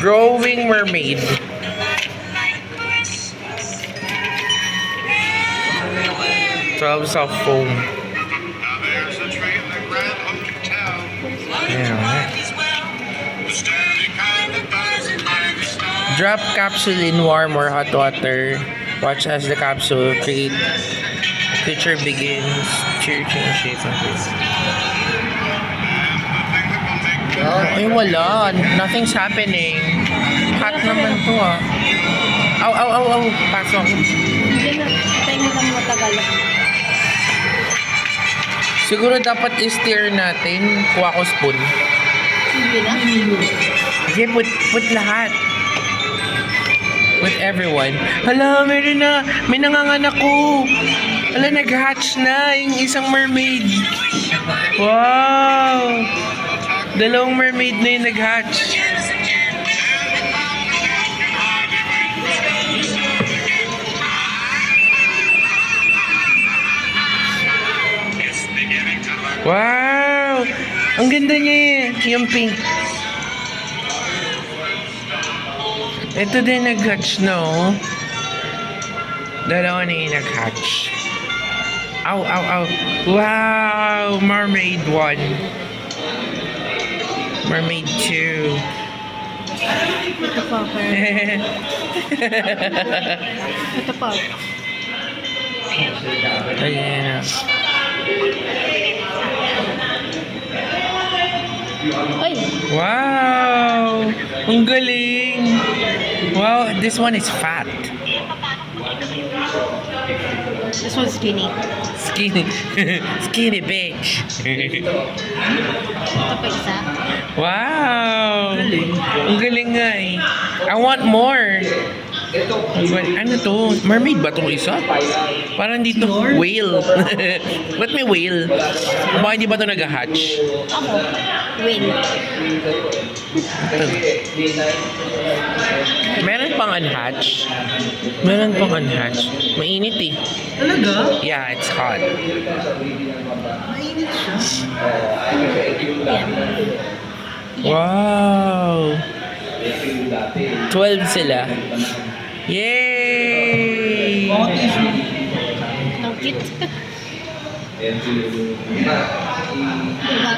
Growing mermaid. Tubs of foam. Yeah. Drop capsule in warm or hot water. Watch as the capsule creature begins to change shape and face. Ay, wala. Nothing's happening. Hot naman to ah. Aw, aw, aw, aw. Pasok. Hindi na. Tayo mo lang matagal. Siguro dapat i-stir natin. Kuha ko spoon. Sige na. Okay, put lahat. With everyone. Hala, meron na. May nanganganak ko. Hala, nag-hatch na yung isang mermaid. Wow! Dalawang mermaid na yung nag-hatch. Wow! Ang ganda niya yung pink. Ito din nag-hatch, no? Dalawa na yung nag-hatch. Ow, ow, ow. Wow! Mermaid 1. Mermaid 2. Ito pa. Ito pa. Ayan. Ay! Wow! Ang galing! Wow, this one is fat. This one's skinny. Skinny. Skinny bitch. Ito pa isa. Wow! Ang galing nga eh. I want more. Ano to? Mermaid ba itong isa? Parang dito, whale. Ba't may whale? Baka hindi ba ito nag-hatch? Ako. Win. Meron pang unhatch. Meron pang unhatch. Mainit eh. Talaga? Yeah, it's hot. Mainit siya. Yan. Wow! 12 sila. Yay! Bakit issue? Ang cute.